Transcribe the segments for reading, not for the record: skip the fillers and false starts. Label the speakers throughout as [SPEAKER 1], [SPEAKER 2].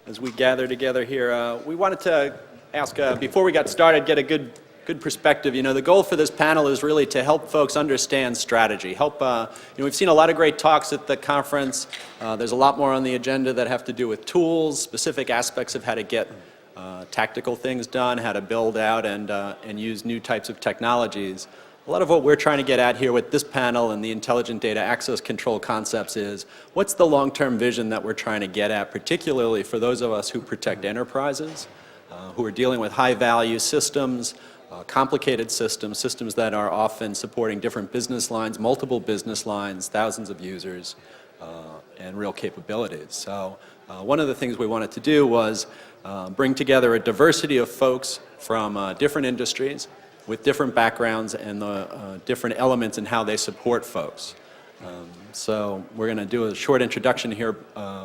[SPEAKER 1] as we gather together here. We wanted to ask, before we got started, get a good perspective. You know, the goal for this panel is really to help folks understand strategy. We've seen a lot of great talks at the conference. There's a lot more on the agenda that have to do with tools, specific aspects of how to get tactical things done, how to build out and use new types of technologies. A lot of what we're trying to get at here with this panel and the intelligent data access control concepts is, what's the long-term vision that we're trying to get at, particularly for those of us who protect enterprises, who are dealing with high-value systems, complicated systems that are often supporting different business lines, multiple business lines, thousands of users, and real capabilities. So one of the things we wanted to do was bring together a diversity of folks from different industries with different backgrounds and the different elements in how they support folks. So we're going to do a short introduction here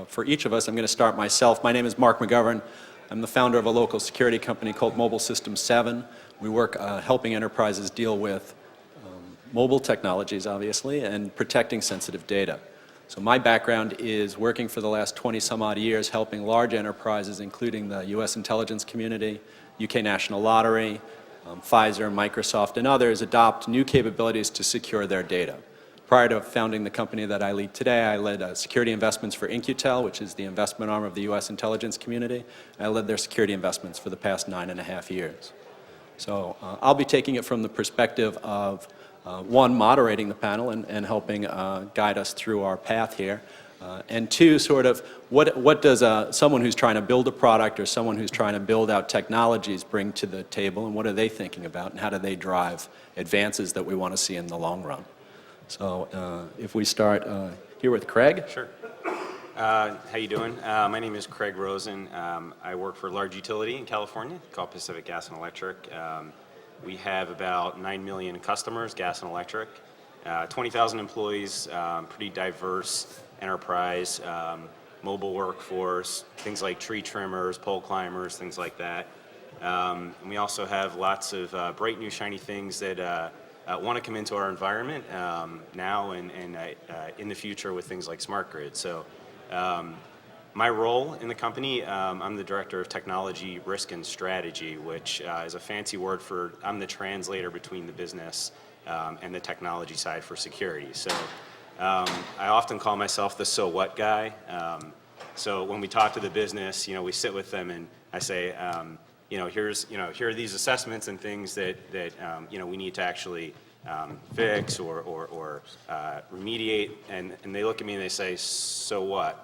[SPEAKER 1] for each of us. I'm going to start myself. My name is Mark McGovern. I'm the founder of a local security company called Mobile Systems 7. We work helping enterprises deal with mobile technologies, obviously, and protecting sensitive data. So my background is working for the last 20 some odd years helping large enterprises, including the US intelligence community, UK National Lottery, Pfizer, Microsoft, and others adopt new capabilities to secure their data. Prior to founding the company that I lead today, I led security investments for In-Q-Tel, which is the investment arm of the US intelligence community. I led their security investments for the past 9.5 years. So I'll be taking it from the perspective of, one, moderating the panel and helping guide us through our path here. And two, sort of, what does someone who's trying to build a product or someone who's trying to build out technologies bring to the table, and what are they thinking about, and how do they drive advances that we want to see in the long run? So if we start here with Craig.
[SPEAKER 2] Sure. How you doing? My name is Craig Rosen. I work for a large utility in California called Pacific Gas and Electric. We have about 9 million customers, gas and electric, 20,000 employees, pretty diverse enterprise, mobile workforce, things like tree trimmers, pole climbers, things like that. And we also have lots of bright new shiny things that want to come into our environment now and in the future with things like smart grid. So my role in the company, I'm the Director of Technology, Risk, and Strategy, which is a fancy word for, I'm the translator between the business and the technology side for security. So I often call myself the so what guy. So when we talk to the business, we sit with them and I say, here are these assessments and things that we need to actually fix or remediate, and they look at me and they say, so what?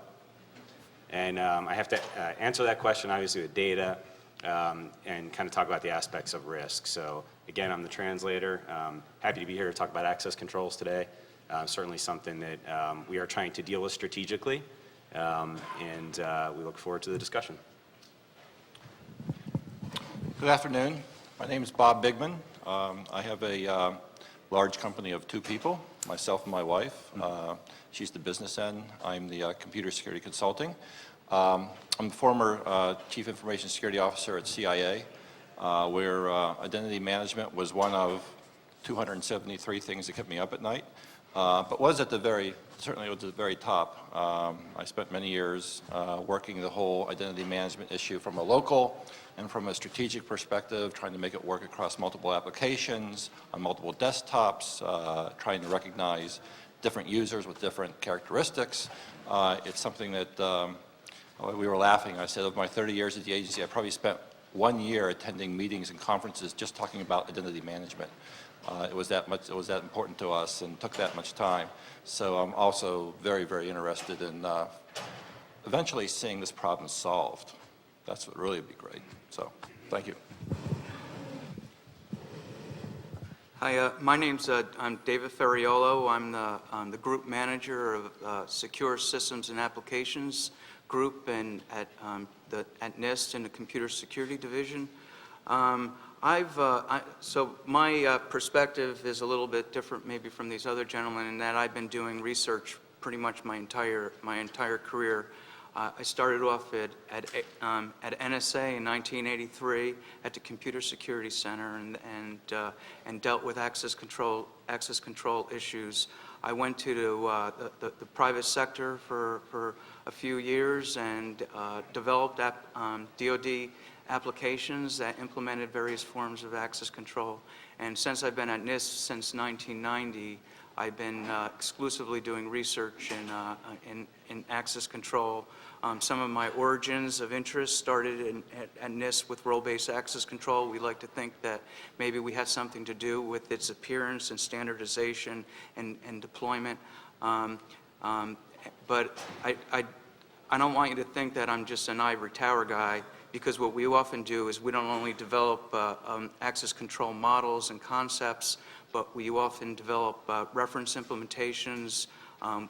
[SPEAKER 2] And I have to answer that question, obviously, with data and kind of talk about the aspects of risk. So again, I'm the translator. Happy to be here to talk about access controls today. Certainly something that we are trying to deal with strategically, and we look forward to the discussion.
[SPEAKER 3] Good afternoon. My name is Bob Bigman. I have a large company of 2 people, myself and my wife. She's the business end. I'm the computer security consulting. I'm the former Chief Information Security Officer at CIA, where identity management was one of 273 things that kept me up at night, but certainly was at the very top. I spent many years working the whole identity management issue from a local and from a strategic perspective, trying to make it work across multiple applications, on multiple desktops, trying to recognize different users with different characteristics. It's something that we were laughing. I said, of my 30 years at the agency, I probably spent 1 year attending meetings and conferences just talking about identity management. It was that important to us and took that much time. So I'm also very, very interested in eventually seeing this problem solved. That's what really would be great. So thank you.
[SPEAKER 4] Hi, my name's I'm David Ferriero. I'm the group manager of Secure Systems and Applications Group and at NIST in the Computer Security Division. So my perspective is a little bit different maybe from these other gentlemen in that I've been doing research pretty much my entire career. I started off at NSA in 1983 at the Computer Security Center and dealt with access control issues I went to the private sector for a few years and developed DoD applications that implemented various forms of access control. And since I've been at NIST since 1990, I've been exclusively doing research in access control. Some of my origins of interest started at NIST with role-based access control. We like to think that maybe we had something to do with its appearance and standardization and deployment. But I don't want you to think that I'm just an ivory tower guy, because what we often do is we don't only develop access control models and concepts, but we often develop reference implementations.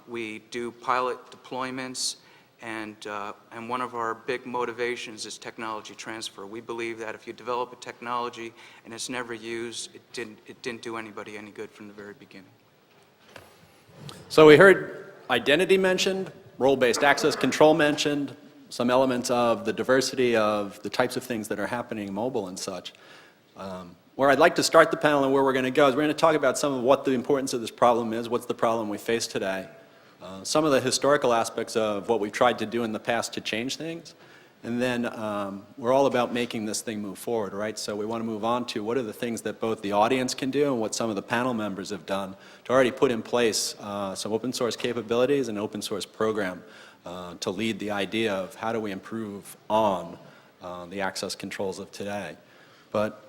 [SPEAKER 4] We do pilot deployments, and one of our big motivations is technology transfer. We believe that if you develop a technology and it's never used, it didn't do anybody any good from the very beginning.
[SPEAKER 1] So we heard identity mentioned, role-based access control mentioned, some elements of the diversity of the types of things that are happening mobile and such. Where I'd like to start the panel and where we're going to go is we're going to talk about some of what the importance of this problem is, what's the problem we face today, some of the historical aspects of what we've tried to do in the past to change things, and then we're all about making this thing move forward, right? So we want to move on to what are the things that both the audience can do and what some of the panel members have done to already put in place some open source capabilities and open source program to lead the idea of how do we improve on the access controls of today. But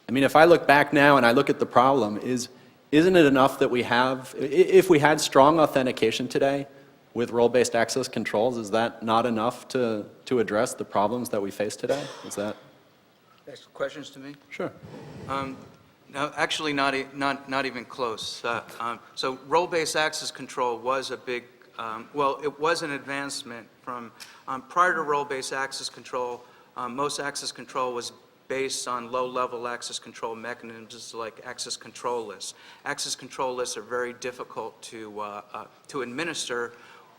[SPEAKER 1] I mean, if I look back now and I look at the problem, isn't it enough that we have, if we had strong authentication today with role-based access controls, is that not enough to address the problems that we face today? Is that?
[SPEAKER 4] Next questions to me?
[SPEAKER 1] Sure.
[SPEAKER 4] No, actually not even close. So role-based access control was a big, well, it was an advancement from, prior to role-based access control, most access control was based on low-level access control mechanisms like access control lists. Access control lists are very difficult to administer,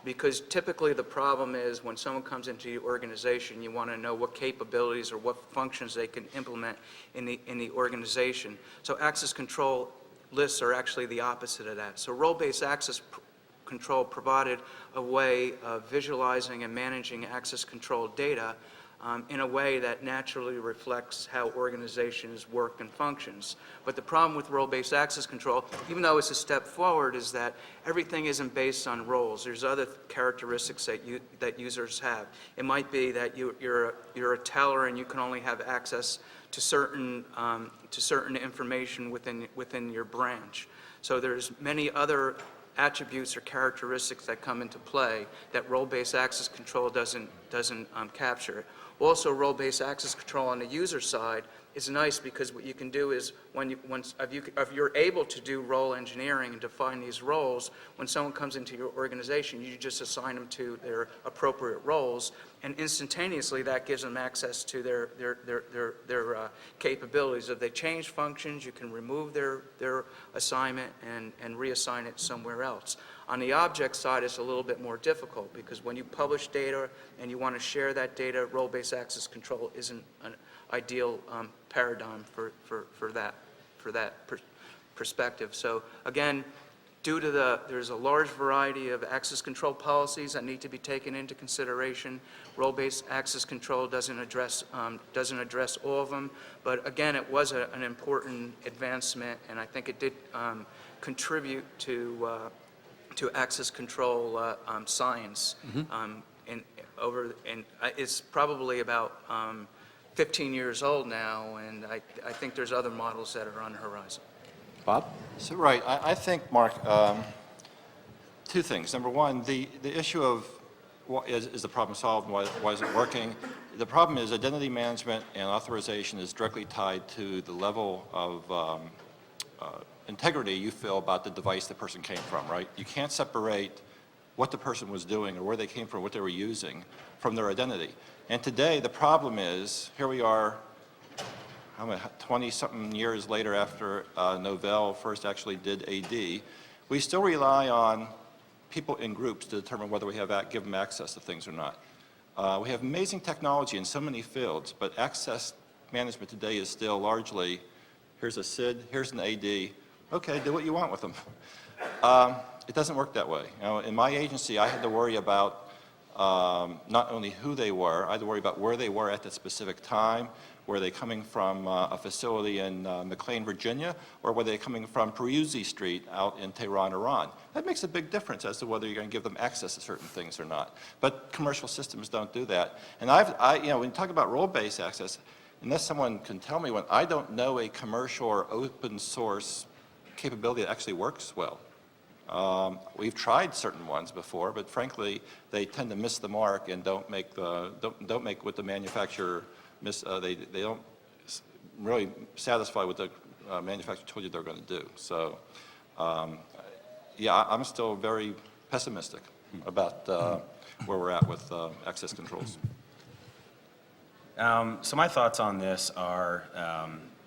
[SPEAKER 4] because typically the problem is when someone comes into your organization, you want to know what capabilities or what functions they can implement in the organization. So access control lists are actually the opposite of that. So role-based access control provided a way of visualizing and managing access control data in a way that naturally reflects how organizations work and functions. But the problem with role-based access control, even though it's a step forward, is that everything isn't based on roles. There's other characteristics that users have. It might be that you're a teller and you can only have access to certain information within your branch. So there's many other attributes or characteristics that come into play that role-based access control doesn't capture. Also, role-based access control on the user side is nice, because what you can do is if you're able to do role engineering and define these roles, when someone comes into your organization, you just assign them to their appropriate roles, and instantaneously that gives them access to their capabilities. If they change functions, you can remove their assignment and reassign it somewhere else. On the object side, it's a little bit more difficult, because when you publish data and you want to share that data, role-based access control isn't an ideal paradigm for that perspective. So again, due to there's a large variety of access control policies that need to be taken into consideration. Role-based access control doesn't address all of them, but again, it was an important advancement, and I think it did contribute to access control science. It's probably about 15 years old now, and I think there's other models that are on the horizon.
[SPEAKER 1] Bob?
[SPEAKER 3] So, right, I think, Mark, two things. Number one, the issue of is the problem solved, why is it working? The problem is identity management and authorization is directly tied to the level of integrity you feel about the device the person came from, right? You can't separate what the person was doing or where they came from, what they were using, from their identity. And today, the problem is, here we are, 20-something years later after Novell first actually did AD, we still rely on people in groups to determine whether we give them access to things or not. We have amazing technology in so many fields, but access management today is still largely, here's a SID, here's an AD, okay, do what you want with them. It doesn't work that way. You know, in my agency, I had to worry about not only who they were, I had to worry about where they were at that specific time. Were they coming from a facility in McLean, Virginia, or were they coming from Peruzzi Street out in Tehran, Iran? That makes a big difference as to whether you're going to give them access to certain things or not. But commercial systems don't do that. And you know, when you talk about role-based access, unless someone can tell me when, I don't know a commercial or open source capability that actually works well. We've tried certain ones before, but frankly, they tend to miss the mark and don't make what the manufacturer they don't really satisfy what the manufacturer told you they're going to do. So, yeah, I'm still very pessimistic about where we're at with access controls.
[SPEAKER 2] So my thoughts on this are,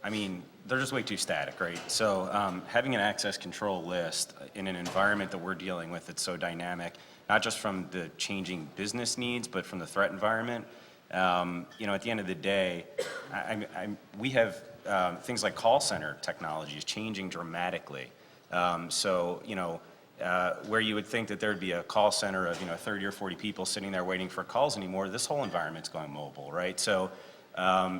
[SPEAKER 2] I mean, they're just way too static, right? So having an access control list in an environment that we're dealing with that's so dynamic, not just from the changing business needs, but from the threat environment, you know, at the end of the day, we have things like call center technologies changing dramatically. So, you know, where you would think that there'd be a call center of, you know, 30 or 40 people sitting there waiting for calls anymore, this whole environment's going mobile, right? So,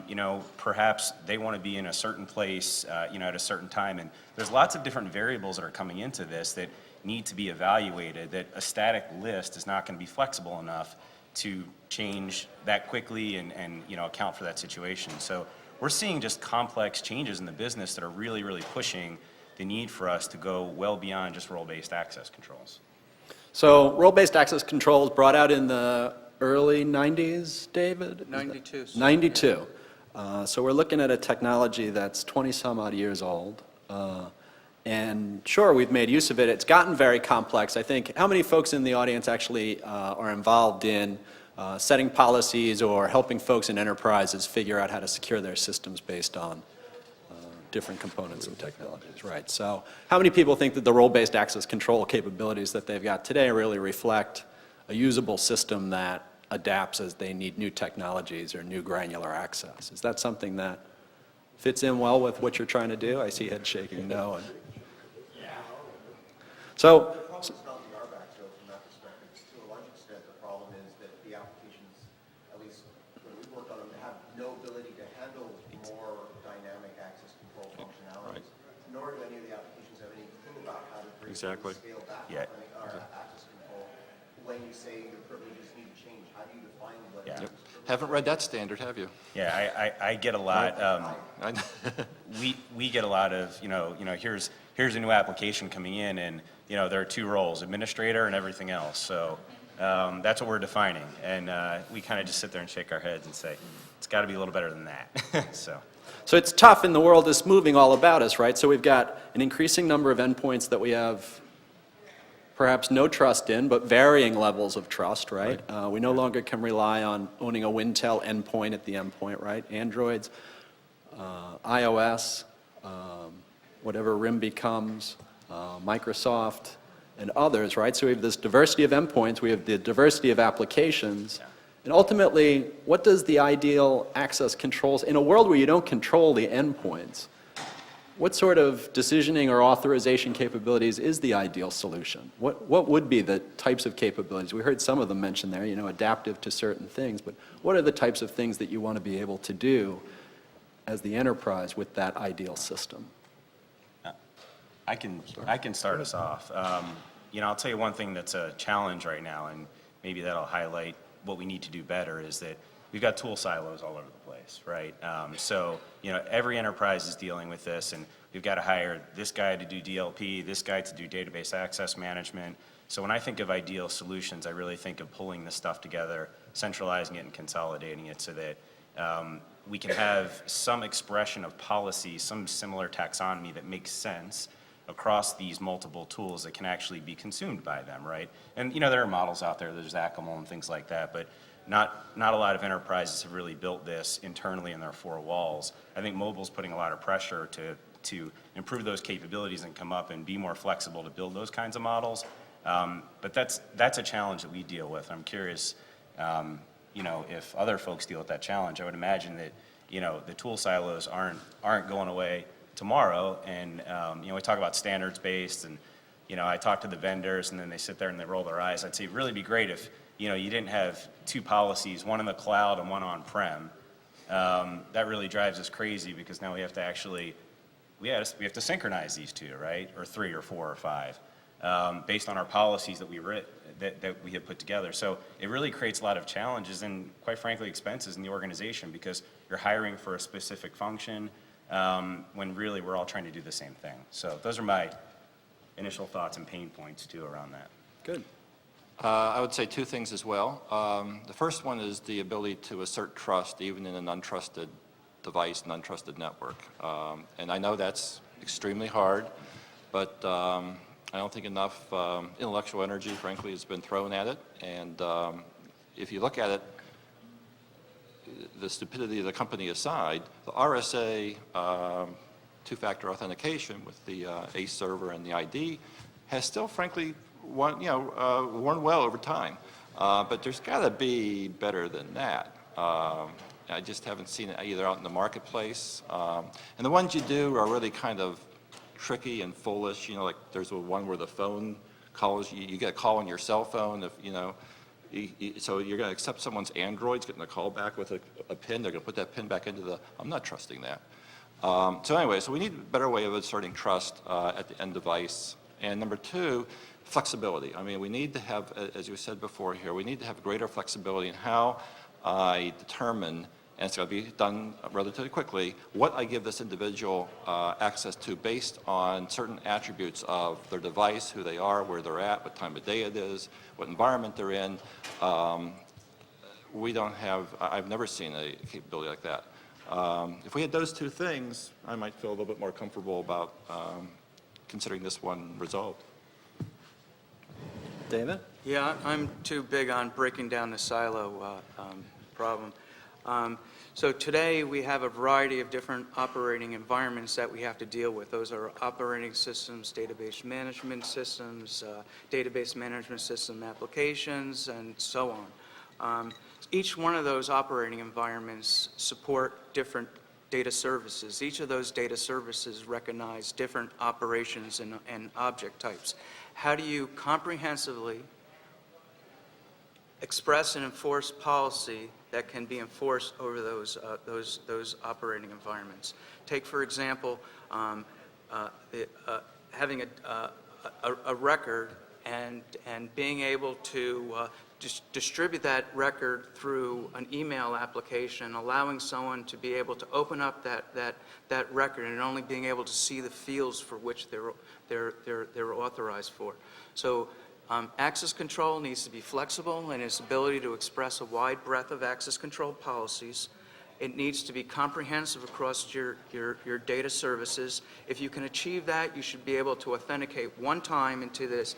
[SPEAKER 2] you know, perhaps they want to be in a certain place, you know, at a certain time. And there's lots of different variables that are coming into this that need to be evaluated, that a static list is not going to be flexible enough to change that quickly and you know, account for that situation. So we're seeing just complex changes in the business that are really, really pushing the need for us to go well beyond just role-based access controls.
[SPEAKER 1] So role-based access controls brought out in the early 90s, David?
[SPEAKER 4] 92.
[SPEAKER 1] 92. So we're looking at a technology that's 20 some odd years old. And sure, we've made use of it. It's gotten very complex. I think, how many folks in the audience actually are involved in setting policies or helping folks in enterprises figure out how to secure their systems based on different components and technologies, right? So how many people think that the role-based access control capabilities that they've got today really reflect a usable system that adapts as they need new technologies or new granular access? Is that something that fits in well with what you're trying to do? I see head shaking no. So,
[SPEAKER 5] The problem is not the RBAC, so from that perspective, to a large extent, the problem is that the applications, at least when we work on them, have no ability to handle more dynamic access control functionalities, nor do any of the applications have any clue about how to bring
[SPEAKER 3] Exactly.
[SPEAKER 5] scale back
[SPEAKER 2] Yeah.
[SPEAKER 5] access control. When you say your privileges need to change, how do you define what
[SPEAKER 2] Yeah.
[SPEAKER 5] is
[SPEAKER 3] Haven't read that standard, have you?
[SPEAKER 2] Yeah, I get a lot. We get a lot of, you know, here's a new application coming in, and you know there are two roles, administrator and everything else. So that's what we're defining, and we kind of just sit there and shake our heads and say it's got to be a little better than that. So
[SPEAKER 1] it's tough in the world that's moving all about us, right? So we've got an increasing number of endpoints that we have perhaps no trust in, but varying levels of trust, right? We no longer can rely on owning a Wintel endpoint at the endpoint, right? Androids, iOS, whatever RIM becomes, Microsoft, and others, right? So we have this diversity of endpoints, we have the diversity of applications, and ultimately, what does the ideal access controls, in a world where you don't control the endpoints, what sort of decisioning or authorization capabilities is the ideal solution? What would be the types of capabilities? We heard some of them mentioned there, you know, adaptive to certain things, but what are the types of things that you want to be able to do as the enterprise with that ideal system?
[SPEAKER 2] I can start us off. You know, I'll tell you one thing that's a challenge right now, and maybe that'll highlight what we need to do better, is that we've got tool silos all over the place, right? So, you know, every enterprise is dealing with this, and we've got to hire this guy to do DLP, this guy to do database access management. So when I think of ideal solutions, I really think of pulling this stuff together, centralizing it and consolidating it so that we can have some expression of policy, some similar taxonomy that makes sense across these multiple tools that can actually be consumed by them, right? And, you know, there are models out there, there's ACML and things like that, but not a lot of enterprises have really built this internally in their four walls. I think mobile's putting a lot of pressure to improve those capabilities and come up and be more flexible to build those kinds of models. But that's a challenge that we deal with. I'm curious, you know, if other folks deal with that challenge. I would imagine that, you know, the tool silos aren't going away tomorrow. And, you know, we talk about standards-based and I talk to the vendors and then they sit there and they roll their eyes. I'd say it'd really be great if, you didn't have two policies, one in the cloud and one on-prem. That really drives us crazy because now we have to actually, we have to synchronize these two, right? Or three or four or five, based on our policies that that we have put together. So it really creates a lot of challenges and, quite frankly, expenses in the organization because you're hiring for a specific function when really we're all trying to do the same thing. So those are my initial thoughts and pain points too around that.
[SPEAKER 1] Good.
[SPEAKER 3] I would say two things as well. The first one is the ability to assert trust even in an untrusted device, an untrusted network. And I know that's extremely hard, but I don't think enough intellectual energy, frankly, has been thrown at it. And if you look at it, the stupidity of the company aside, the RSA two-factor authentication with the ACE server and the ID has still, frankly, worn well over time. But there's got to be better than that. I just haven't seen it either out in the marketplace. And the ones you do are really kind of tricky and foolish. Like there's one where the phone calls you. You get a call on your cell phone. So you're going to accept someone's Android's getting a call back with a PIN. They're going to put that PIN back into the. I'm not trusting that. So anyway, so we need a better way of asserting trust at the end device. And number two, flexibility. I mean, we need to have, as you said before here, we need to have greater flexibility in how I determine, and it's going to be done relatively quickly, what I give this individual access to based on certain attributes of their device, who they are, where they're at, what time of day it is, what environment they're in. We don't have, I've never seen a capability like that. If we had those two things, I might feel a little bit more comfortable about considering this one resolved.
[SPEAKER 1] David?
[SPEAKER 4] Yeah, I'm too big on breaking down the silo problem. So today we have a variety of different operating environments that we have to deal with. Those are operating systems, database management systems, database management system applications, and so on. Each one of those operating environments support different data services. Each of those data services recognize different operations and object types. How do you comprehensively express and enforce policy that can be enforced over those operating environments? Take, for example, having a record and being able to distribute that record through an email application, allowing someone to be able to open up that record and only being able to see the fields for which they're authorized for. So access control needs to be flexible in its ability to express a wide breadth of access control policies. It needs to be comprehensive across your data services. If you can achieve that, you should be able to authenticate one time into this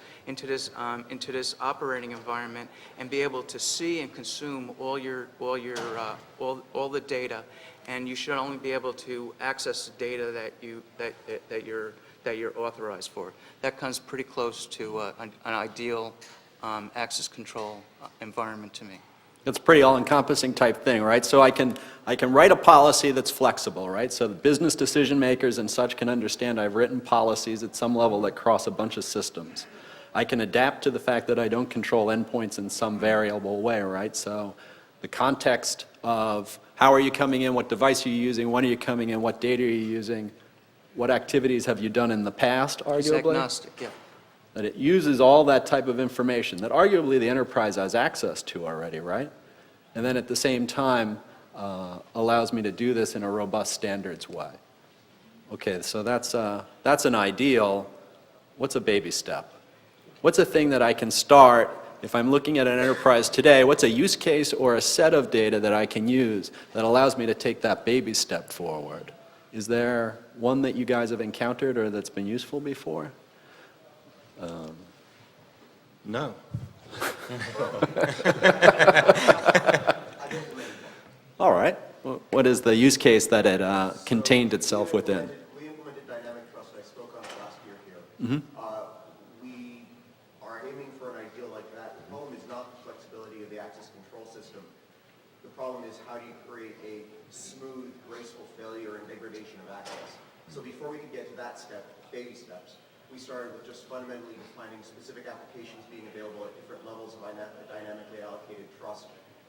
[SPEAKER 4] operating environment and be able to see and consume all the data. And you should only be able to access the data that you're authorized for. That comes pretty close to an ideal access control environment to me.
[SPEAKER 1] It's a pretty all-encompassing type thing, right? So I can write a policy that's flexible, right? So the business decision makers and such can understand I've written policies at some level that cross a bunch of systems. I can adapt to the fact that I don't control endpoints in some variable way, right? So the context of how are you coming in, what device are you using, when are you coming in, what data are you using, what activities have you done in the past, arguably?
[SPEAKER 4] It's agnostic, yeah.
[SPEAKER 1] That it uses all that type of information that arguably the enterprise has access to already, right? And then at the same time allows me to do this in a robust standards way. Okay, so that's an ideal. What's a baby step? What's a thing that I can start if I'm looking at an enterprise today? What's a use case or a set of data that I can use that allows me to take that baby step forward? Is there one that you guys have encountered or that's been useful before?
[SPEAKER 3] No.
[SPEAKER 1] All right. What is the use case that it contained itself within?
[SPEAKER 5] We implemented dynamic trust. I spoke on it last year here. We are aiming for an ideal like that. The problem is not the flexibility of the access control system. The problem is how do you create a smooth, graceful failure and degradation of access. So before we can get to that step, baby steps, we started with just fundamentally defining specific applications being available at different levels of dynamically allocated trust,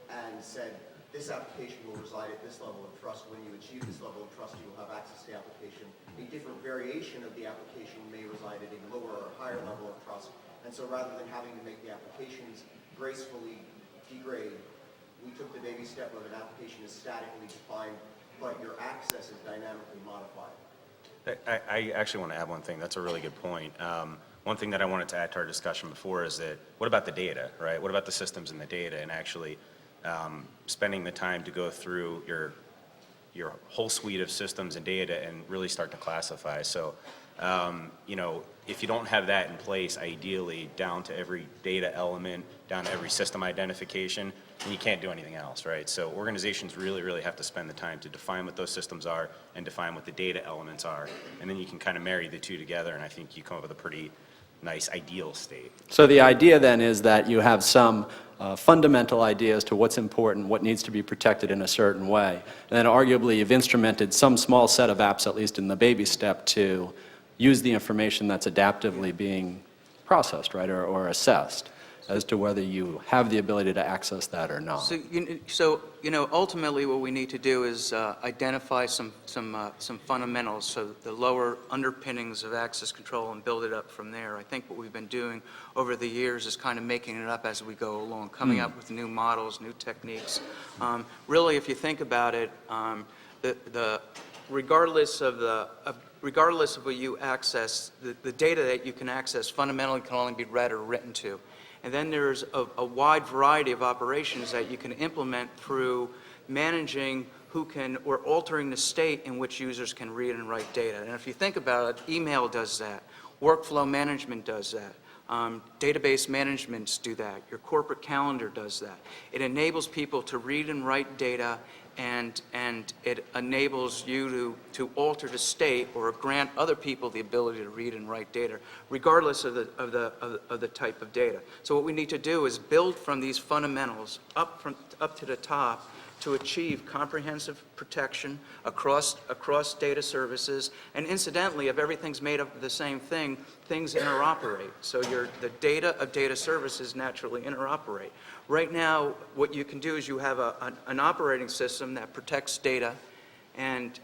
[SPEAKER 5] and said this application will reside at this level of trust. When you achieve this level of trust, you will have access to the application. A different variation of the application may reside at a lower or higher level of trust. And so rather than having to make the applications gracefully degrade, we took the baby step of an application is statically defined, but your access is dynamically modified.
[SPEAKER 2] I actually want to add one thing. That's a really good point. One thing that I wanted to add to our discussion before is that what about the data, right? What about the systems and the data, and actually spending the time to go through your whole suite of systems and data and really start to classify. So, you know, if you don't have that in place, ideally down to every data element, down to every system identification, then you can't do anything else, right? So organizations really, really have to spend the time to define what those systems are and define what the data elements are. And then you can kind of marry the two together, and I think you come up with a pretty nice ideal state.
[SPEAKER 1] So the idea then is that you have some fundamental ideas to what's important, what needs to be protected in a certain way. And then arguably you've instrumented some small set of apps, at least in the baby step, to use the information that's adaptively being processed, right, or assessed as to whether you have the ability to access that or not.
[SPEAKER 4] So, ultimately what we need to do is identify some fundamentals, so the lower underpinnings of access control, and build it up from there. I think what we've been doing over the years is kind of making it up as we go along, coming up with new models, new techniques. Really, if you think about it, regardless of what you access, the data that you can access fundamentally can only be read or written to. And then there's a wide variety of operations that you can implement through managing who can, or altering the state in which users can read and write data. And if you think about it, email does that, workflow management does that, database managements do that, your corporate calendar does that. It enables people to read and write data, and it enables you to alter the state or grant other people the ability to read and write data, regardless of the type of data. So what we need to do is build from these fundamentals up to the top to achieve comprehensive protection across data services. And incidentally, if everything's made up of the same thing, things interoperate. So the data of data services naturally interoperate. Right now, what you can do is you have an operating system that protects data, and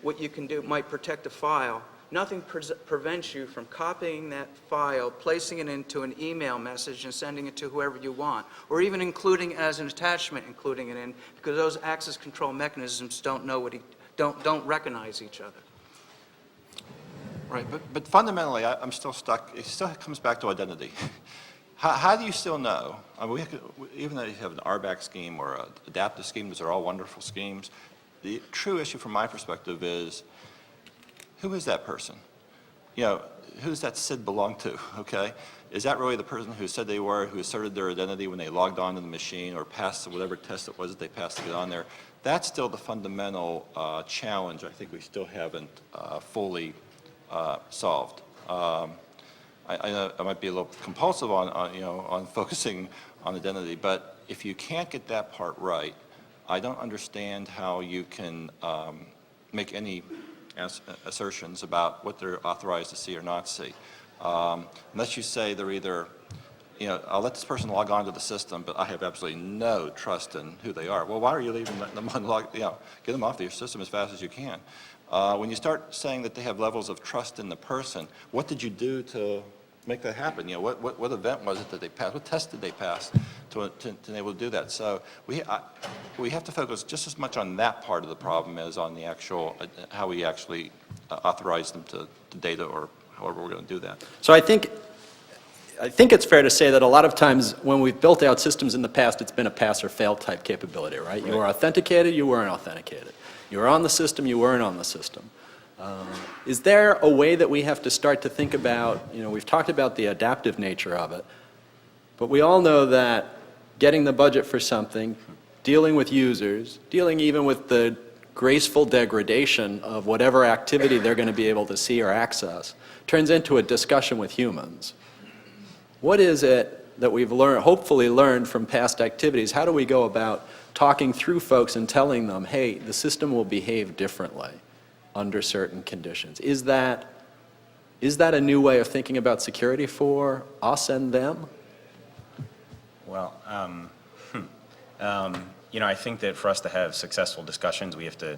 [SPEAKER 4] what you can do might protect a file. Nothing prevents you from copying that file, placing it into an email message, and sending it to whoever you want, or even including it as an attachment, including it in, because those access control mechanisms don't recognize each other.
[SPEAKER 3] Right, but fundamentally, I'm still stuck. It still comes back to identity. How do you still know? I mean, even though you have an RBAC scheme or an adaptive scheme, those are all wonderful schemes. The true issue from my perspective is, who is that person? You know, who does that SID belong to, okay? Is that really the person who said they were, who asserted their identity when they logged on to the machine or passed whatever test it was that they passed to get on there? That's still the fundamental challenge I think we still haven't fully solved. I know I might be a little compulsive on focusing on identity, but if you can't get that part right, I don't understand how you can make any assertions about what they're authorized to see or not see. Unless you say they're either, I'll let this person log on to the system, but I have absolutely no trust in who they are. Well, why are you leaving them unlogged? Get them off your system as fast as you can. When you start saying that they have levels of trust in the person, what did you do to make that happen? What event was it that they passed? What test did they pass to enable to do that? So we have to focus just as much on that part of the problem as on the actual, how we actually authorize them to data, or however we're going to do that.
[SPEAKER 1] So I think it's fair to say that a lot of times when we've built out systems in the past, it's been a pass or fail type capability, right? You were authenticated, you weren't authenticated. You were on the system, you weren't on the system. Is there a way that we have to start to think about, we've talked about the adaptive nature of it, but we all know that getting the budget for something, dealing with users, dealing even with the graceful degradation of whatever activity they're going to be able to see or access, turns into a discussion with humans. What is it that we've hopefully learned from past activities? How do we go about talking through folks and telling them, hey, the system will behave differently under certain conditions? Is that Is that a new way of thinking about security for us and them?
[SPEAKER 2] Well, I think that for us to have successful discussions, we have to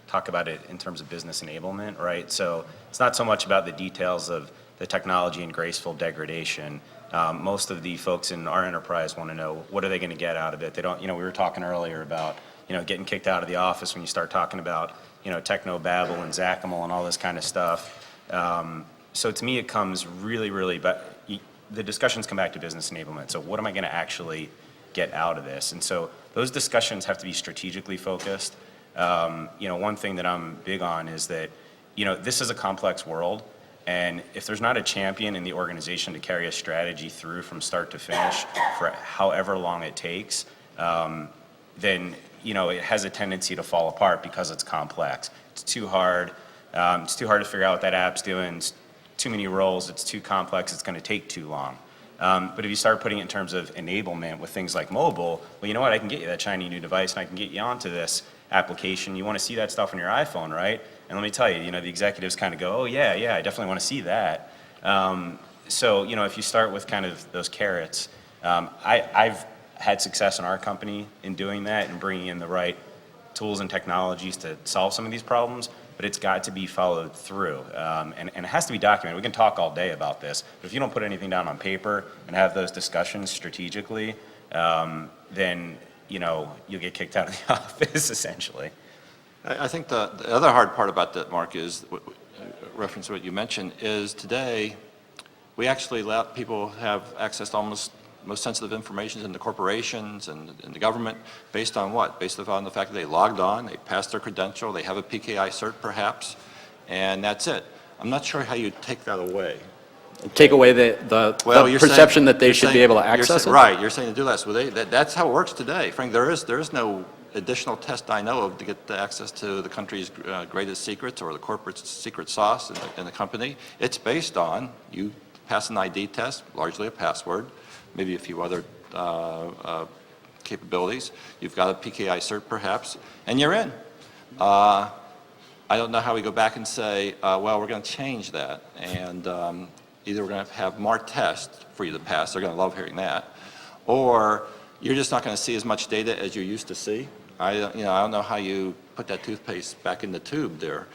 [SPEAKER 2] talk about it in terms of business enablement, right? So it's not so much about the details of the technology and graceful degradation. Most of the folks in our enterprise want to know, what are they going to get out of it? They don't, we were talking earlier about, getting kicked out of the office when you start talking about, techno-babble and Zachamel and all this kind of stuff. So to me, it comes really, but the discussions come back to business enablement. So what am I going to actually get out of this? And so those discussions have to be strategically focused. One thing that I'm big on is that, this is a complex world. And if there's not a champion in the organization to carry a strategy through from start to finish for however long it takes, then, it has a tendency to fall apart because it's complex. It's too hard. It's too hard to figure out what that app's doing. It's too many roles. It's too complex. It's going to take too long. But if you start putting it in terms of enablement with things like mobile, well, you know what? I can get you that shiny new device and I can get you onto this application. You want to see that stuff on your iPhone, right? And let me tell you, the executives kind of go, oh, yeah, I definitely want to see that. So, if you start with kind of those carrots, I've had success in our company in doing that and bringing in the right tools and technologies to solve some of these problems, but it's got to be followed through. And it has to be documented. We can talk all day about this, but if you don't put anything down on paper and have those discussions strategically, then, you'll get kicked out of the office, essentially.
[SPEAKER 3] I think the other hard part about that, Mark, is, reference to what you mentioned, is today we actually let people have access to almost most sensitive information in the corporations and in the government based on what? Based on the fact that they logged on, they passed their credential, they have a PKI cert perhaps, and that's it. I'm not sure how you take that away.
[SPEAKER 1] Take away the
[SPEAKER 3] You're
[SPEAKER 1] perception
[SPEAKER 3] saying-
[SPEAKER 1] that they
[SPEAKER 3] you're
[SPEAKER 1] should
[SPEAKER 3] saying-
[SPEAKER 1] be able to
[SPEAKER 3] you're
[SPEAKER 1] access
[SPEAKER 3] saying-
[SPEAKER 1] it?
[SPEAKER 3] Right, you're saying to do less. Well, that's how it works today. Frank, there is no additional test I know of to get the access to the country's greatest secrets or the corporate secret sauce in the company. It's based on you pass an ID test, largely a password, maybe a few other capabilities. You've got a PKI cert perhaps, and you're in. I don't know how we go back and say, well, we're going to change that, and either we're going to have more tests for you to pass, they're going to love hearing that, or you're just not going to see as much data as you used to see. I don't know how you put that toothpaste back in the tube there.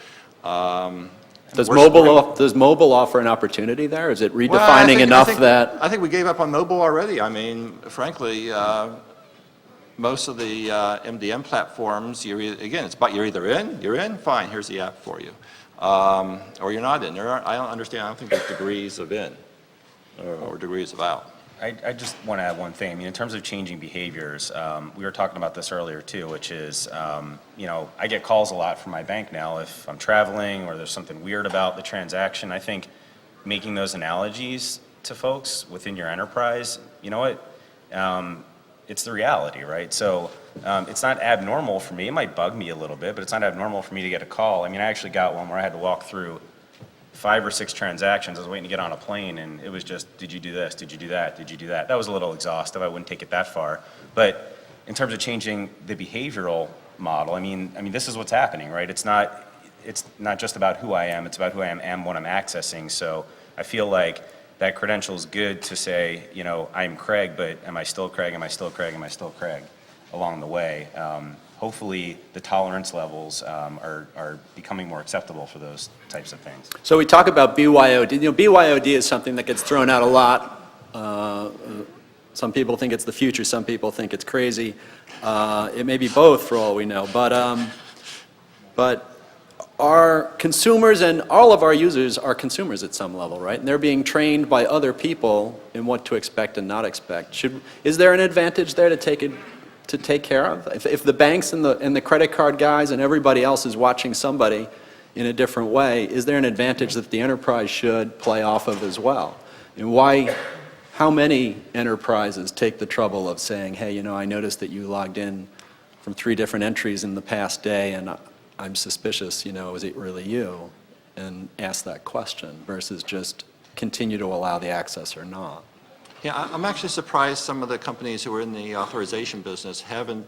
[SPEAKER 1] Does mobile offer an opportunity there? Is it redefining enough that?
[SPEAKER 3] I think we gave up on mobile already. I mean, frankly, most of the MDM platforms, you're either in, fine, here's the app for you, or you're not in. I don't think there's degrees of in or degrees of out.
[SPEAKER 2] I just want to add one thing. I mean, in terms of changing behaviors, we were talking about this earlier too, which is, I get calls a lot from my bank now if I'm traveling or there's something weird about the transaction. I think making those analogies to folks within your enterprise, you know what, it's the reality, right? So it's not abnormal for me. It might bug me a little bit, but it's not abnormal for me to get a call. I mean, I actually got one where I had to walk through 5 or 6 transactions. I was waiting to get on a plane, and it was just, did you do this? Did you do that? Did you do that? That was a little exhaustive. I wouldn't take it that far. But in terms of changing the behavioral model, I mean, this is what's happening, right? It's not just about who I am. It's about who I am and what I'm accessing. So I feel like that credential is good to say, I'm Craig, but am I still Craig? Am I still Craig? Am I still Craig along the way? Hopefully the tolerance levels are becoming more acceptable for those types of things.
[SPEAKER 1] So we talk about BYOD. BYOD is something that gets thrown out a lot. Some people think it's the future. Some people think it's crazy. It may be both for all we know. But our consumers and all of our users are consumers at some level, right? And they're being trained by other people in what to expect and not expect. Is there an advantage there to take care of? If the banks and the credit card guys and everybody else is watching somebody in a different way, is there an advantage that the enterprise should play off of as well? And how many enterprises take the trouble of saying, hey, I noticed that you logged in from 3 different entries in the past day and I'm suspicious, is it really you? And ask that question versus just continue to allow the access or not.
[SPEAKER 3] Yeah, I'm actually surprised some of the companies who are in the authorization business haven't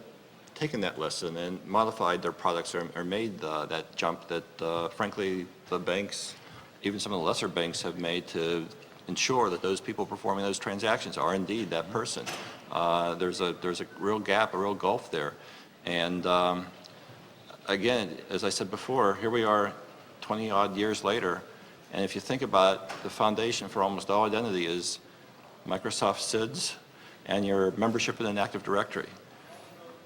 [SPEAKER 3] taken that lesson and modified their products or made that jump that, frankly, the banks even some of the lesser banks have made to ensure that those people performing those transactions are indeed that person. There's a real gap, a real gulf there. And again, as I said before, here we are 20-odd years later, and if you think about it, the foundation for almost all identity is Microsoft SIDS and your membership in an Active Directory.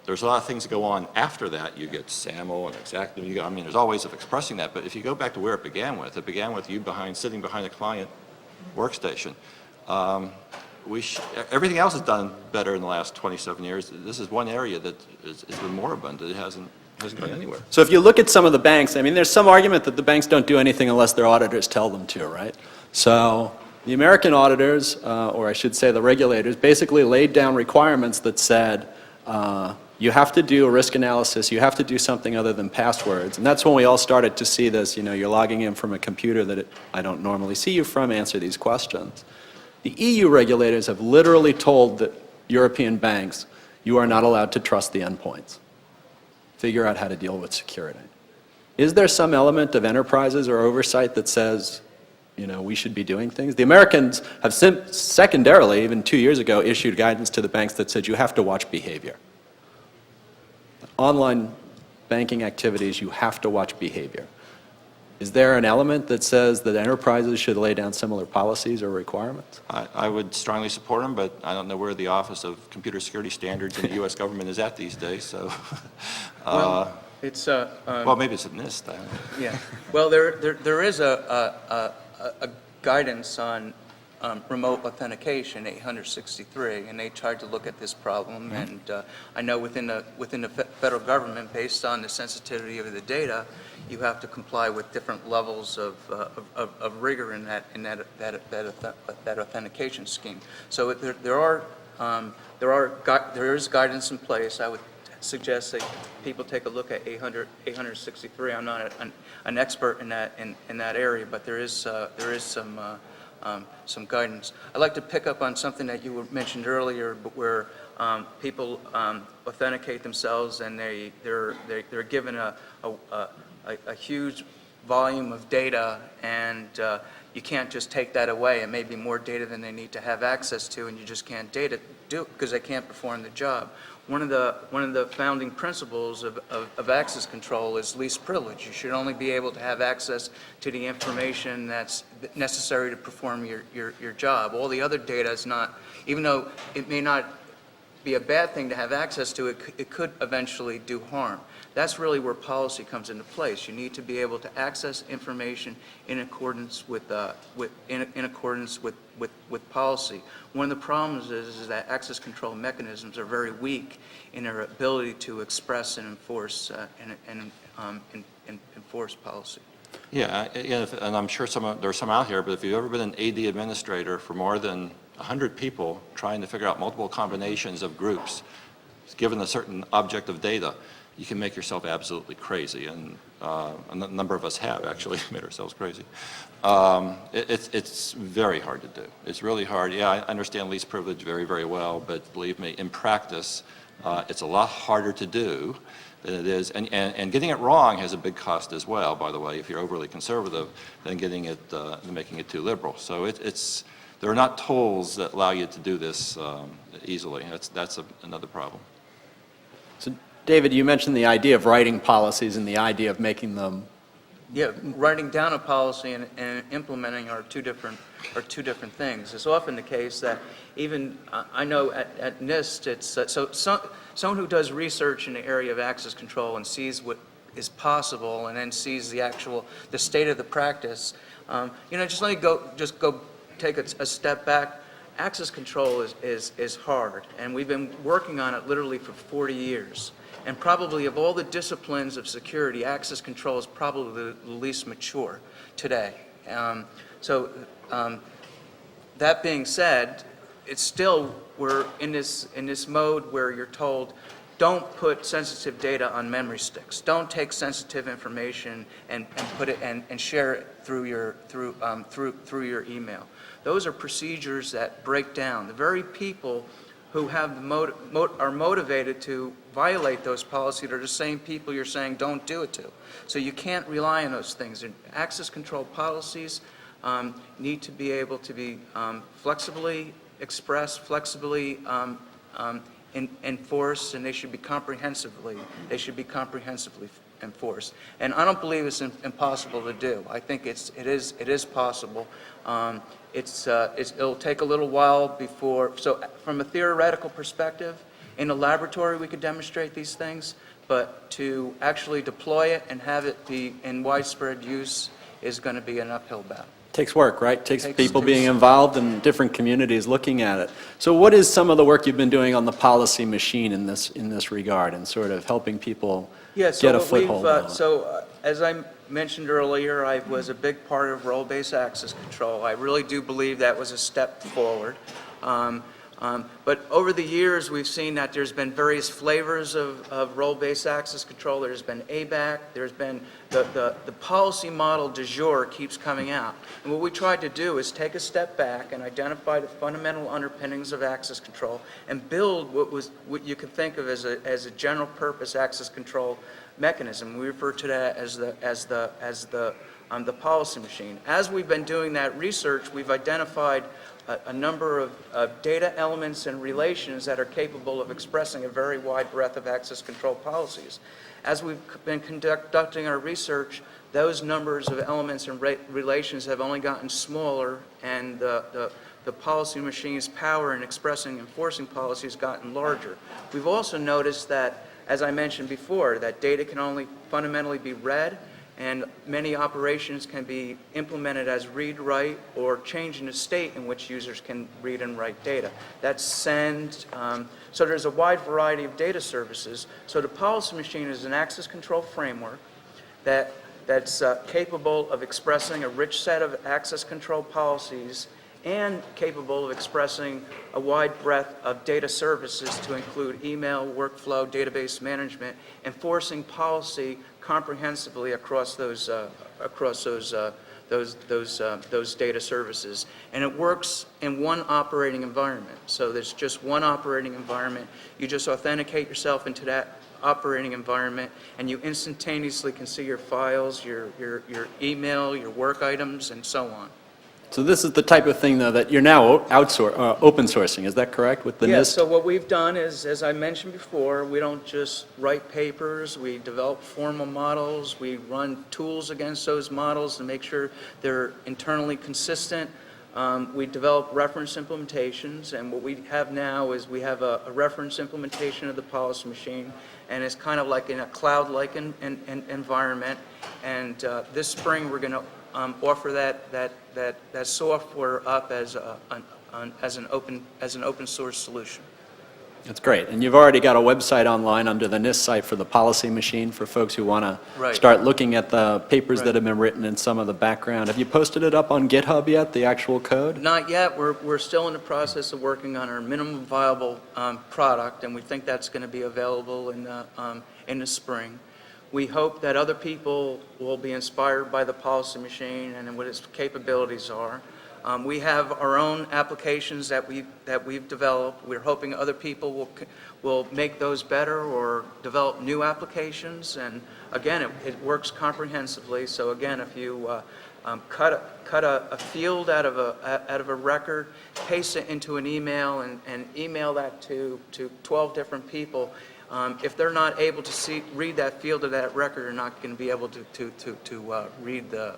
[SPEAKER 3] There's a lot of things that go on after that. You get SAML and Exactive. I mean, there's all ways of expressing that, but if you go back to where it began with you sitting behind a client workstation. Everything else is done better in the last 27 years. This is one area that has been moribund. It hasn't gone anywhere.
[SPEAKER 1] So if you look at some of the banks, I mean, there's some argument that the banks don't do anything unless their auditors tell them to, right? So the American auditors, or I should say the regulators, basically laid down requirements that said, you have to do a risk analysis, you have to do something other than passwords. And that's when we all started to see this, you're logging in from a computer that I don't normally see you from, answer these questions. The EU regulators have literally told the European banks, you are not allowed to trust the endpoints. Figure out how to deal with security. Is there some element of enterprises or oversight that says, we should be doing things? The Americans have secondarily, even 2 years ago, issued guidance to the banks that said you have to watch behavior. Online banking activities, you have to watch behavior. Is there an element that says that enterprises should lay down similar policies or requirements?
[SPEAKER 3] I would strongly support them, but I don't know where the Office of Computer Security Standards in the U.S. government is at these days, so.
[SPEAKER 4] Well, it's
[SPEAKER 3] well, maybe it's at NIST. I don't know.
[SPEAKER 4] yeah. Well, there is a guidance on remote authentication, 863, and they tried to look at this problem. And I know within the federal government, based on the sensitivity of the data, you have to comply with different levels of rigor in that authentication scheme. So there is guidance in place. I would suggest that people take a look at 863. I'm not an expert in that area, but there is some guidance. I'd like to pick up on something that you mentioned earlier, but where people authenticate themselves and they're given a huge volume of data, and you can't just take that away. It may be more data than they need to have access to, and you just can't do it because they can't perform the job. One of the founding principles of access control is least privilege. You should only be able to have access to the information that's necessary to perform your job. All the other data is not, even though it may not be a bad thing to have access to, it could eventually do harm. That's really where policy comes into place. You need to be able to access information in accordance with policy. One of the problems is that access control mechanisms are very weak in their ability to express and enforce enforce policy.
[SPEAKER 3] Yeah, and I'm sure there's some out here, but if you've ever been an AD administrator for more than 100 people trying to figure out multiple combinations of groups, given a certain object of data, you can make yourself absolutely crazy, and a number of us have actually made ourselves crazy. It's very hard to do. It's really hard. Yeah, I understand least privilege very, very well, but believe me, in practice, it's a lot harder to do than it is, and getting it wrong has a big cost as well, by the way, if you're overly conservative, than getting it, making it too liberal. So there are not tools that allow you to do this easily. That's another problem.
[SPEAKER 1] So, David, you mentioned the idea of writing policies and the idea of making them.
[SPEAKER 4] Yeah, writing down a policy and implementing are two different things. It's often the case that even I know at NIST, it's someone who does research in the area of access control and sees what is possible and then sees the state of the practice. Just let me go take a step back. Access control is hard, and we've been working on it literally for 40 years. And probably of all the disciplines of security, access control is probably the least mature today. That being said, it's still, we're in this mode where you're told, don't put sensitive data on memory sticks. Don't take sensitive information and put it and share it through your email. Those are procedures that break down. The very people who have are motivated to violate those policies are the same people you're saying don't do it to. So you can't rely on those things. And access control policies need to be able to be flexibly expressed, flexibly enforced, and they should be comprehensively enforced. And I don't believe it's impossible to do. I think it is possible. It'll take a little while before. So from a theoretical perspective, in a laboratory we could demonstrate these things, but to actually deploy it and have it be in widespread use is going to be an uphill battle.
[SPEAKER 1] Takes work, right? Takes people being involved and different communities looking at it. So what is some of the work you've been doing on the policy machine in this regard and sort of helping people get a foothold on it?
[SPEAKER 4] As I mentioned earlier, I was a big part of role-based access control. I really do believe that was a step forward. But over the years, we've seen that there's been various flavors of role-based access control. There's been ABAC. There's been the policy model du jour keeps coming out. And what we tried to do is take a step back and identify the fundamental underpinnings of access control and build what you could think of as a general-purpose access control mechanism. We refer to that as the policy machine. As we've been doing that research, we've identified a number of data elements and relations that are capable of expressing a very wide breadth of access control policies. As we've been conducting our research, those numbers of elements and relations have only gotten smaller, and the policy machine's power in expressing and enforcing policy has gotten larger. We've also noticed that, as I mentioned before, that data can only fundamentally be read, and many operations can be implemented as read-write or change in the state in which users can read and write data. That's send. So there's a wide variety of data services. So the policy machine is an access control framework that's capable of expressing a rich set of access control policies and capable of expressing a wide breadth of data services to include email, workflow, database management, enforcing policy comprehensively across those data services. And it works in one operating environment. So there's just one operating environment. You just authenticate yourself into that operating environment, and you instantaneously can see your files, your email, your work items, and so on.
[SPEAKER 1] So this is the type of thing, though, that you're now open sourcing. Is that correct with the
[SPEAKER 4] Yeah,
[SPEAKER 1] NIST?
[SPEAKER 4] so what we've done is, as I mentioned before, we don't just write papers. We develop formal models. We run tools against those models to make sure they're internally consistent. We develop reference implementations, and what we have now is we have a reference implementation of the policy machine, and it's kind of like in a cloud-like environment. And this spring, we're going to offer that software up as an open source solution.
[SPEAKER 1] That's great. And you've already got a website online under the NIST site for the policy machine for folks who want to
[SPEAKER 4] Right.
[SPEAKER 1] start looking at the papers
[SPEAKER 4] Right.
[SPEAKER 1] that have been written and some of the background. Have you posted it up on GitHub yet, the actual code?
[SPEAKER 4] Not yet. We're still in the process of working on our minimum viable product, and we think that's going to be available in the spring. We hope that other people will be inspired by the policy machine and what its capabilities are. We have our own applications that we've developed. We're hoping other people will make those better or develop new applications. And again, it works comprehensively. So again, if you cut a field out of a record, paste it into an email, and email that to 12 different people. If they're not able to read that field of that record, they're not going to be able to read the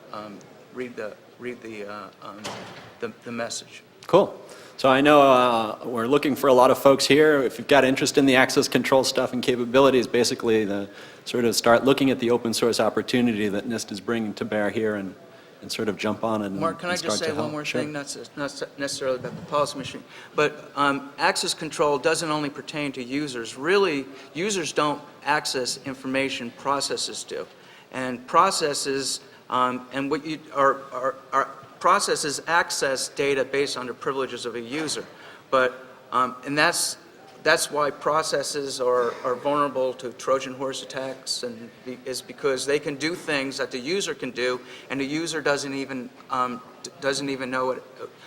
[SPEAKER 4] message.
[SPEAKER 1] Cool. So I know we're looking for a lot of folks here. If you've got interest in the access control stuff and capabilities, basically the sort of start looking at the open source opportunity that NIST is bringing to bear here and sort of jump on it and
[SPEAKER 4] Mark, can I
[SPEAKER 1] and start
[SPEAKER 4] just
[SPEAKER 1] to
[SPEAKER 4] say one
[SPEAKER 1] help.
[SPEAKER 4] more
[SPEAKER 1] Sure.
[SPEAKER 4] thing? Not necessarily about the policy machine, but access control doesn't only pertain to users. Really, users don't access information, processes do. And processes, processes access data based on the privileges of a user. But, and that's why processes are vulnerable to Trojan horse attacks, and is because they can do things that the user can do, and the user doesn't even know it.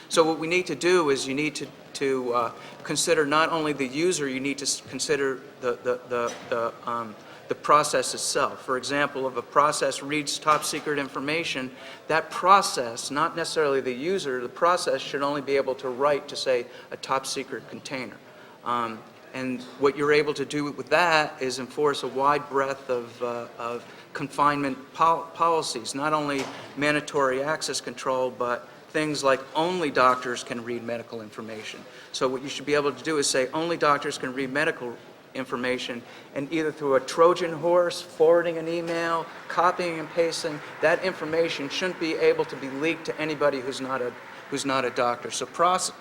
[SPEAKER 4] So what we need to do is you need to consider not only the user, you need to consider the process itself. For example, if a process reads top secret information, that process, not necessarily the user, the process should only be able to write to, say, a top secret container. And what you're able to do with that is enforce a wide breadth of confinement policies, not only mandatory access control, but things like only doctors can read medical information. So what you should be able to do is say only doctors can read medical information, and either through a Trojan horse, forwarding an email, copying and pasting, that information shouldn't be able to be leaked to anybody who's not a doctor. So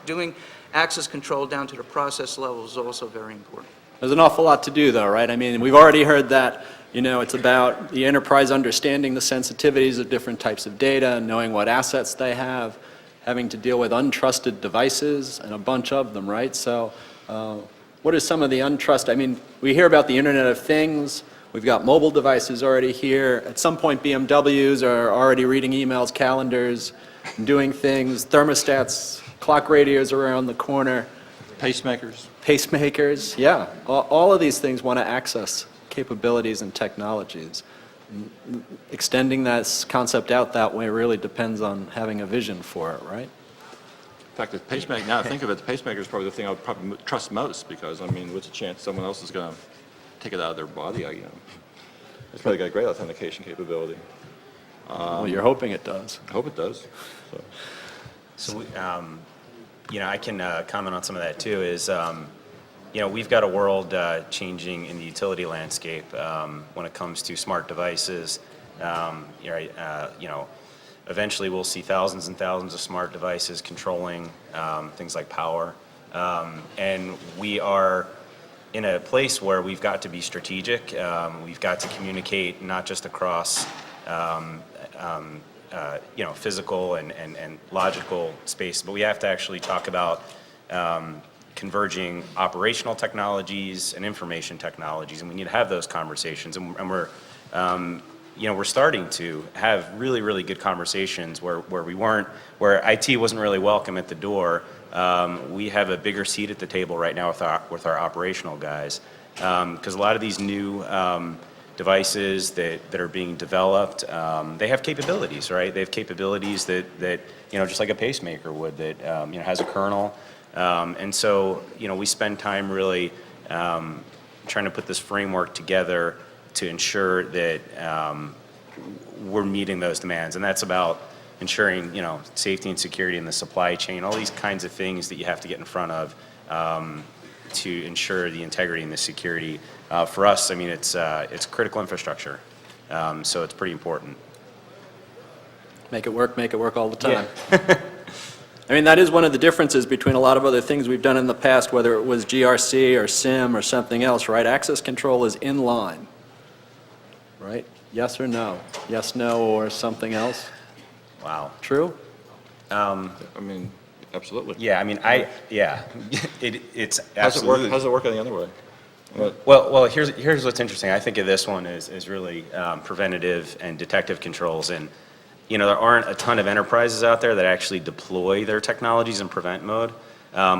[SPEAKER 4] doing access control down to the process level is also very important.
[SPEAKER 1] There's an awful lot to do, though, right? I mean, we've already heard that, it's about the enterprise understanding the sensitivities of different types of data, knowing what assets they have, having to deal with untrusted devices, and a bunch of them, right? So what are some of the untrusted? I mean, we hear about the Internet of Things. We've got mobile devices already here. At some point, BMWs are already reading emails, calendars, and doing things. Thermostats, clock radios around the corner. Pacemakers, yeah. All of these things want to access capabilities and technologies. Extending that concept out that way really depends on having a vision for it, right?
[SPEAKER 3] In fact, the pacemaker, now I think of it, the pacemaker is probably the thing I would probably trust most, because, I mean, what's the chance someone else is going to take it out of their body? It's probably got a great authentication capability.
[SPEAKER 1] Well, you're hoping it does.
[SPEAKER 3] I hope it does.
[SPEAKER 2] So, I can comment on some of that too, is, we've got a world changing in the utility landscape when it comes to smart devices. Eventually we'll see thousands and thousands of smart devices controlling things like power. And we are in a place where we've got to be strategic. We've got to communicate not just across physical and logical space, but we have to actually talk about converging operational technologies and information technologies, and we need to have those conversations. And we're starting to have really, really good conversations where IT wasn't really welcome at the door. We have a bigger seat at the table right now with our operational guys, because a lot of these new devices that are being developed, they have capabilities, right? They have capabilities that just like a pacemaker would, that has a kernel. And so, we spend time really trying to put this framework together to ensure that we're meeting those demands. And that's about ensuring, safety and security in the supply chain, all these kinds of things that you have to get in front of to ensure the integrity and the security. For us, I mean, it's critical infrastructure, so it's pretty important.
[SPEAKER 1] Make it work all the time. Yeah. I mean, that is one of the differences between a lot of other things we've done in the past, whether it was GRC or SIM or something else, right? Access control is in line, right? Yes or no? Yes, no, or something else?
[SPEAKER 2] Wow.
[SPEAKER 1] True?
[SPEAKER 3] I mean, absolutely.
[SPEAKER 2] Yeah, I mean, it's
[SPEAKER 3] How's
[SPEAKER 2] absolutely.
[SPEAKER 3] it work any other way?
[SPEAKER 2] Well, here's what's interesting. I think of this one is really preventative and detective controls, and there aren't a ton of enterprises out there that actually deploy their technologies in prevent mode,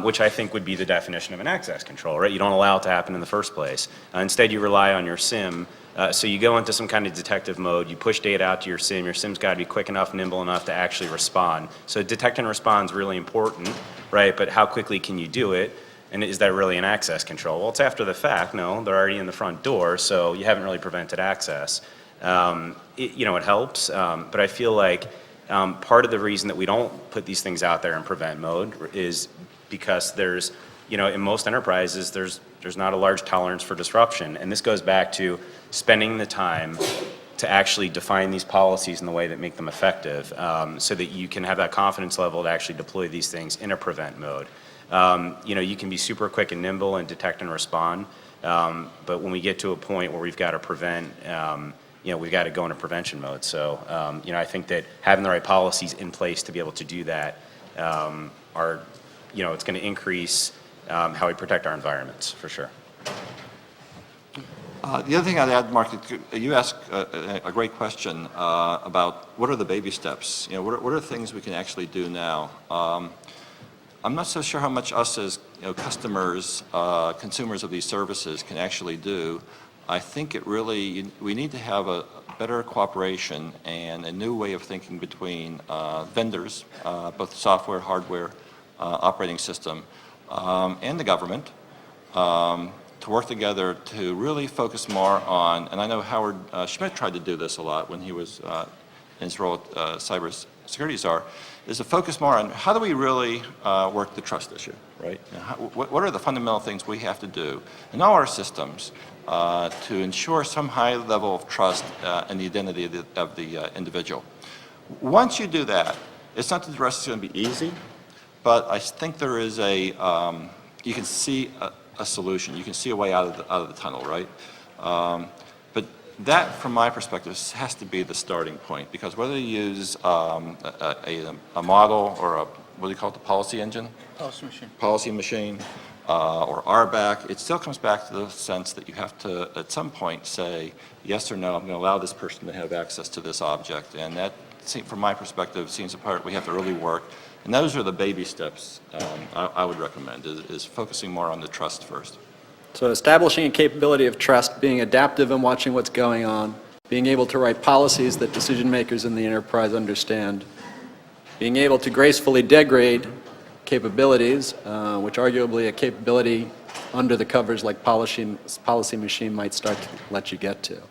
[SPEAKER 2] which I think would be the definition of an access control, right? You don't allow it to happen in the first place. Instead, you rely on your SIM. So you go into some kind of detective mode, you push data out to your SIM. Your SIM's got to be quick enough, nimble enough to actually respond. So detect and respond is really important, right? But how quickly can you do it? And is that really an access control? Well, it's after the fact. No, they're already in the front door, so you haven't really prevented access. It helps, but I feel like part of the reason that we don't put these things out there in prevent mode is because there's, in most enterprises, there's not a large tolerance for disruption. And this goes back to spending the time to actually define these policies in the way that make them effective, so that you can have that confidence level to actually deploy these things in a prevent mode. You can be super quick and nimble and detect and respond, but when we get to a point where we've got to prevent, we've got to go into prevention mode. So, I think that having the right policies in place to be able to do that it's going to increase how we protect our environments, for sure.
[SPEAKER 3] The other thing I'd add, Mark, you asked a great question about what are the baby steps? What are things we can actually do now? I'm not so sure how much us as customers, consumers of these services can actually do. I think it really, we need to have a better cooperation and a new way of thinking between vendors, both software, hardware, operating system, and the government, to work together to really focus more on, and I know Howard Schmidt tried to do this a lot when he was in his role at cyber security czar, is to focus more on how do we really work the trust issue, right? What are the fundamental things we have to do in all our systems to ensure some high level of trust in the identity of the individual. Once you do that, it's not that the rest is going to be easy, but I think there is you can see a solution. You can see a way out of the tunnel, right? But that, from my perspective, has to be the starting point, because whether you use a model or what do you call it, the policy engine? Policy machine. Or RBAC, it still comes back to the sense that you have to, at some point, say, yes or no, I'm going to allow this person to have access to this object. And that, from my perspective, seems the part we have to really work. And those are the baby steps I would recommend, is focusing more on the trust first.
[SPEAKER 1] So establishing a capability of trust, being adaptive and watching what's going on, being able to write policies that decision makers in the enterprise understand, being able to gracefully degrade capabilities, which arguably a capability under the covers like policy machine might start to let you get to.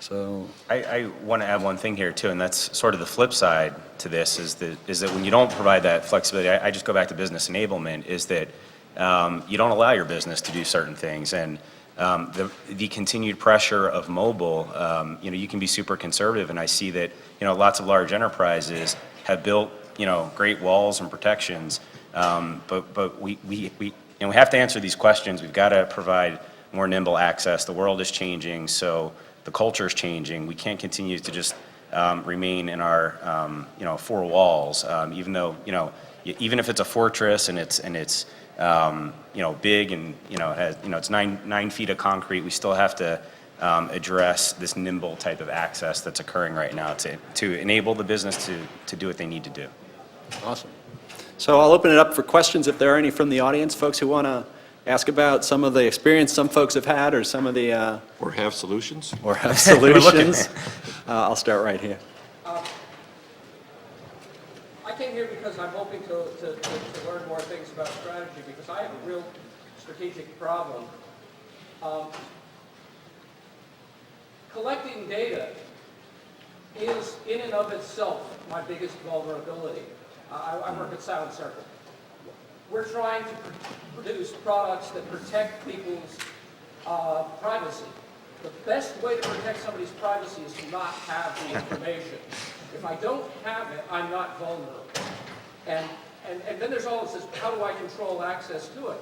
[SPEAKER 1] So
[SPEAKER 2] I want to add one thing here too, and that's sort of the flip side to this, is that when you don't provide that flexibility, I just go back to business enablement, is that you don't allow your business to do certain things. And the continued pressure of mobile, you can be super conservative, and I see that lots of large enterprises have built great walls and protections. But we have to answer these questions. We've got to provide more nimble access. The world is changing, so the culture is changing. We can't continue to just remain in our four walls, even though even if it's a fortress and it's big and it's 9 feet of concrete, we still have to address this nimble type of access that's occurring right now to enable the business to do what they need to do.
[SPEAKER 1] awesome. So I'll open it up for questions if there are any from the audience, folks who want to ask about some of the experience some folks have had, or some of the
[SPEAKER 3] Or have solutions.
[SPEAKER 1] or have solutions. I'll start right here.
[SPEAKER 6] I came here because I'm hoping to learn more things about strategy, because I have a real strategic problem. Collecting data is, in and of itself, my biggest vulnerability. I work at Sound Circle. We're trying to produce products that protect people's privacy. The best way to protect somebody's privacy is to not have the information. If I don't have it, I'm not vulnerable. And then there's all this, how do I control access to it?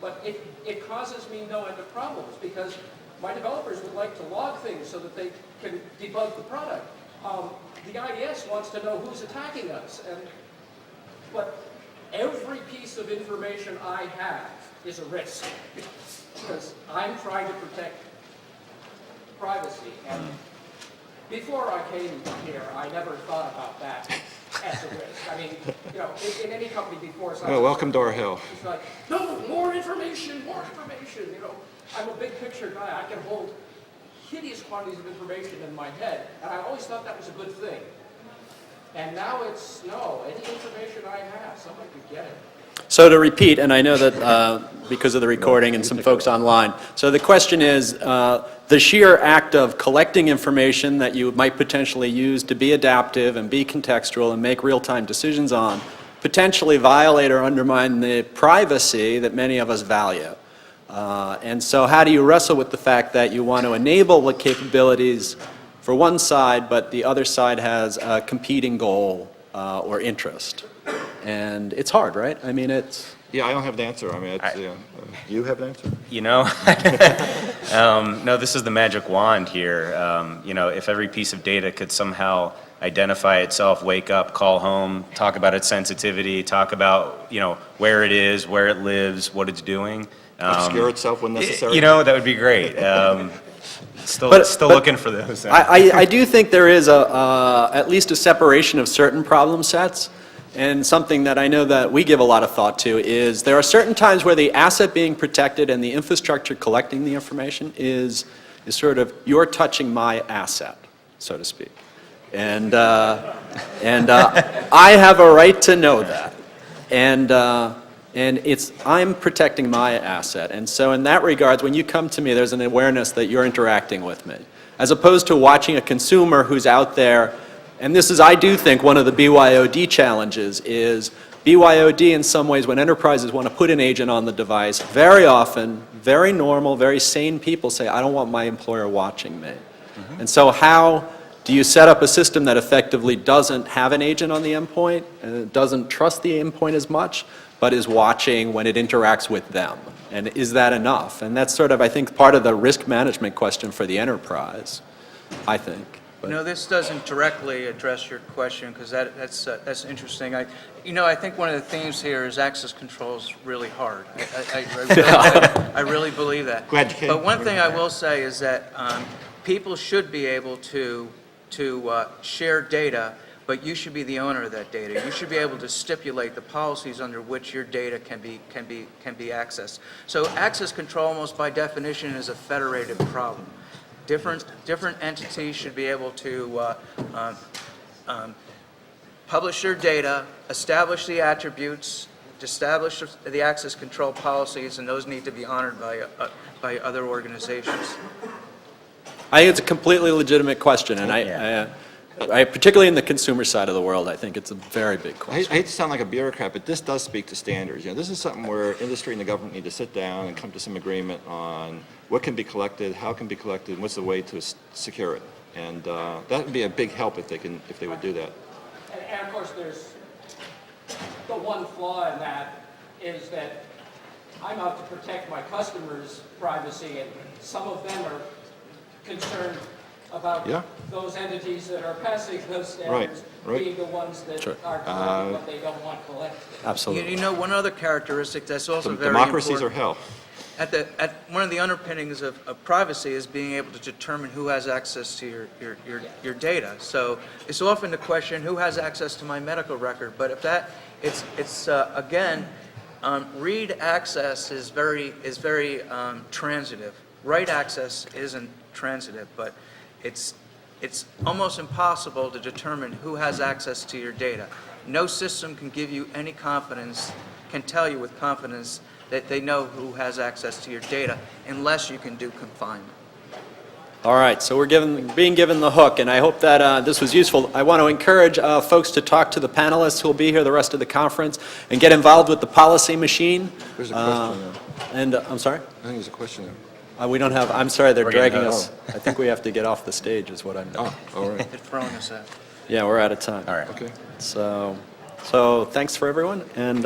[SPEAKER 6] But it causes me no end of problems, because my developers would like to log things so that they can debug the product. The IDS wants to know who's attacking us. But every piece of information I have is a risk, because I'm trying to protect privacy. And before I came here, I never thought about that as a risk. I mean, in any company before, so
[SPEAKER 3] Well, welcome to our hell.
[SPEAKER 6] it's like, no, more information, more information. I'm a big picture guy. I can hold hideous quantities of information in my head, and I always thought that was a good thing. And now it's, no, any information I have, somebody could get it.
[SPEAKER 1] So to repeat, and I know that because of the recording and some folks online, so the question is, the sheer act of collecting information that you might potentially use to be adaptive and be contextual and make real-time decisions on, potentially violate or undermine the privacy that many of us value. And so how do you wrestle with the fact that you want to enable the capabilities for one side, but the other side has a competing goal or interest? And it's hard, right? I mean, it's...
[SPEAKER 3] Yeah, I don't have the answer. I mean, you have an answer?
[SPEAKER 2] No, this is the magic wand here. If every piece of data could somehow identify itself, wake up, call home, talk about its sensitivity, talk about, where it is, where it lives, what it's doing.
[SPEAKER 3] Obscure itself when necessary?
[SPEAKER 2] That would be great. Still looking for those.
[SPEAKER 1] I do think there is at least a separation of certain problem sets. and something that I know that we give a lot of thought to, is there are certain times where the asset being protected and the infrastructure collecting the information is sort of, you're touching my asset, so to speak. And I have a right to know that. And I'm protecting my asset. And so in that regards, when you come to me, there's an awareness that you're interacting with me. As opposed to watching a consumer who's out there, and this is, I do think, one of the BYOD challenges is BYOD in some ways, when enterprises want to put an agent on the device, very often, very normal, very sane people say, I don't want my employer watching me. And so how do you set up a system that effectively doesn't have an agent on the endpoint, and doesn't trust the endpoint as much, but is watching when it interacts with them? And is that enough? And that's sort of, I think, part of the risk management question for the enterprise, I think. But
[SPEAKER 4] No, this doesn't directly address your question, because that's interesting. I think one of the themes here is access control is really hard. I really believe that.
[SPEAKER 3] Glad you came.
[SPEAKER 4] But one thing I will say is that people should be able to share data, but you should be the owner of that data. You should be able to stipulate the policies under which your data can be accessed. So access control, almost by definition, is a federated problem. Different entities should be able to publish their data, establish the attributes, establish the access control policies, and those need to be honored by other organizations.
[SPEAKER 1] I think it's a completely legitimate question, and I particularly in the consumer side of the world, I think it's a very big
[SPEAKER 3] I
[SPEAKER 1] question.
[SPEAKER 3] hate to sound like a bureaucrat, but this does speak to standards. This is something where industry and the government need to sit down and come to some agreement on what can be collected, how it can be collected, and what's the way to secure it. And that would be a big help if they would do that.
[SPEAKER 6] And of course, there's the one flaw in that is that I'm out to protect my customers' privacy, and some of them are concerned about those entities that are passing those standards being the ones that are collecting what they don't want collected.
[SPEAKER 1] Absolutely.
[SPEAKER 4] One other characteristic that's also very
[SPEAKER 3] Democracies
[SPEAKER 4] important.
[SPEAKER 3] are hell.
[SPEAKER 4] At one of the underpinnings of privacy is being able to determine who has access to your data. So it's often the question, who has access to my medical record? But if that, it's again, read access is very transitive. Write access isn't transitive, but it's almost impossible to determine who has access to your data. No system can give you any confidence, can tell you with confidence that they know who has access to your data unless you can do confinement.
[SPEAKER 1] All right, so we're being given the hook, and I hope that this was useful. I want to encourage folks to talk to the panelists who will be here the rest of the conference and get involved with the policy machine.
[SPEAKER 3] There's a question there.
[SPEAKER 1] And I'm sorry?
[SPEAKER 3] I think there's a question there.
[SPEAKER 1] We don't have, I'm sorry, they're
[SPEAKER 2] We're getting
[SPEAKER 1] dragging
[SPEAKER 2] us.
[SPEAKER 1] us. I think we have to get off the stage is what I'm doing.
[SPEAKER 3] All right.
[SPEAKER 4] They're throwing us out.
[SPEAKER 1] Yeah, we're out of time.
[SPEAKER 2] All right.
[SPEAKER 3] Okay.
[SPEAKER 1] So thanks for everyone, and